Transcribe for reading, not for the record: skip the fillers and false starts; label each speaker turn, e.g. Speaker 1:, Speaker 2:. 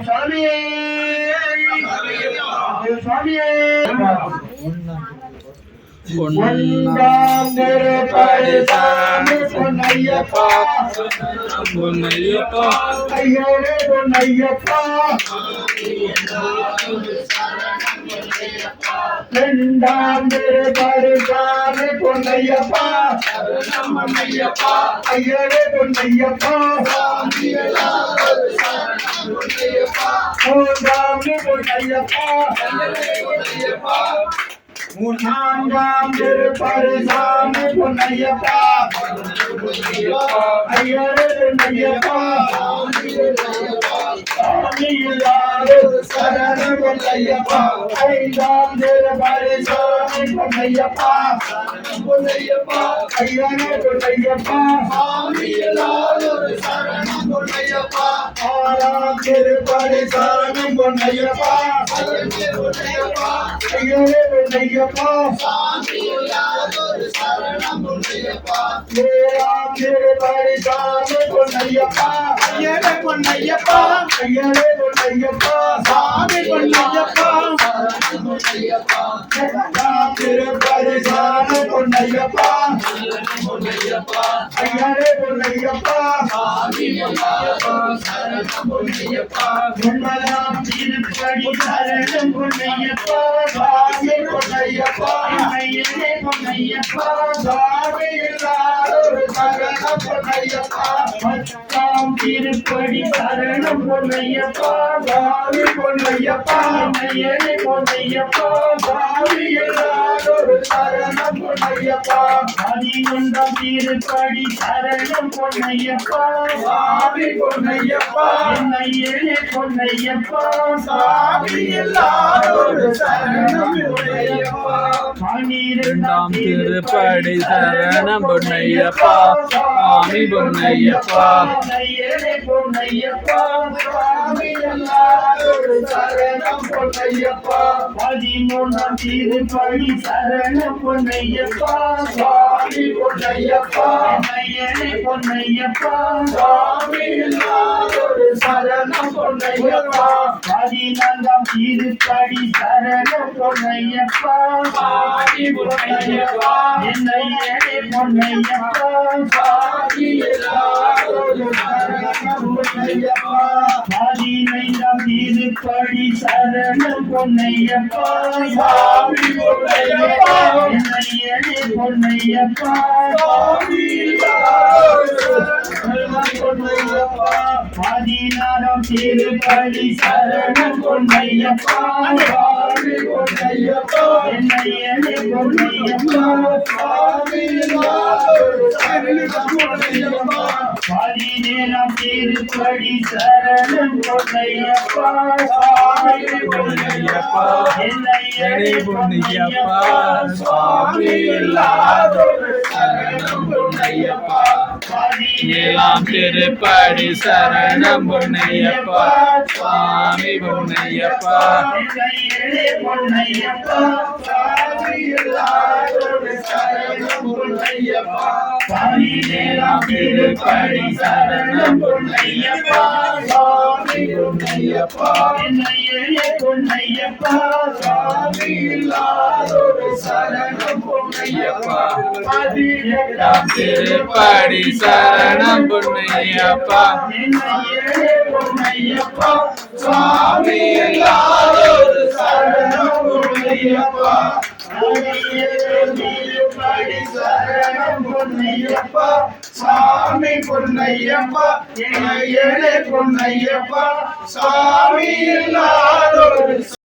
Speaker 1: சாமியே சாமியே சாமி பொன்னையப்பா பொன்னையப்பா ஐயரே பொன்னையப்பா ரெண்டாம் திருப்படி சாமி பொன்னையப்பா ஐயரே பொன்னையப்பா மூன்றாம் பொன்னையப்பா நான்காம் திருப்படி சாமி பொன்னையப்பா ஐயரே பொன்னையப்பா சரண பொன்னையப்பா ஐந்தாம் திருப்படி சாமி பொன்னையப்பா ஐயரே பொன்னையப்பா ஆறாம் திருப்படி சாமி பொன்னையப்பா ஐயரே பொன்னையப்பா ஏழாம் திருப்படி சாமி பொன்னையப்பா ஐயரே பொன்னையப்பா ஐயரே பொன்னையப்பா சாமி பொன்னையப்பா எட்டாம் திருப்படி சாமி பொன்னையப்பா ஐயரே பொன்னையப்பா ஒன்பதாம் திருப்படி சரணம் பொன்னையப்பா சாமி பொன்னையப்பா ஐயரே பொன்னையப்பா சாமி சரணம் பொன்னையப்பா பத்தாம் திருப்படி சரணம் பொன்னையப்பா சாமி பொன்னையப்பா ஐயரே பொன்னையப்பா சாமி சரணம் பொன்னையப்பா பதினொன்றாம் திருப்படி சரணம் பொன்னையப்பா சாமி பொன்னையப்பா ஐயரே பொன்னையப்பா சாமி சரணம் பொன்னையப்பா பன்னிரண்டாம் திருப்படி சரணம் பொன்னையப்பா சாமி பொன்னையப்பா ஐயரே பொன்னையப்பா சாமி சரணம் பொன்னையப்பா பதிமூன்றாம் திருப்படி சரணம் பொன்னையப்பா சாமி பொன்னையப்பா ஐயரே பொன்னையப்பா சாமி சரணம் பொன்னையப்பா பதினான்காம் திருப்படி சரணம் பொன்னையப்பா சாமி பொன்னையப்பா ஐயரே பொன்னையப்பா சாமி சரணம் பொன்னையப்பா பதினைந்தாம் திருப்படி சரணம் பொன்னையப்பா சாமி பொன்னையப்பா ஐயரே பொன்னையப்பா சாமி பொன்னையப்பா பதினாறாம் திருப்படி சரணம் பொன்னையப்பா சாமி பொன்னையப்பா ஐயரே பொன்னையப்பா சாமி பொன்னையப்பா பதினேழாம் திருப்படி சரணம் பொன்னையப்பா சாமி பொன்னையப்பா ஐயரே பொன்னையப்பா சாமி சரணம் பொன்னையப்பா பதினேழாம் திருப்படி சரணம் பொன்னையப்பா சாமி பொன்னையப்பா ஐயரே பொன்னையப்பா சாமி சரணம் பொன்னையப்பா பதினேழாம் திருப்படி சரணம் பொன்னையப்பா சாமி பொன்னையப்பா ஐயரே பொன்னையப்பா சாமி சரணம் பொன்னையப்பா பதினெட்டாம் திருப்படி சரணம் பொன்னையப்பா ஐயரே பொன்னையப்பா சாமி சரணம் பொன்னையப்பா திருப்படி சரணம் பொன்னையப்பா சாமி பொன்னையப்பா ஐயரே பொன்னையப்பா சாமி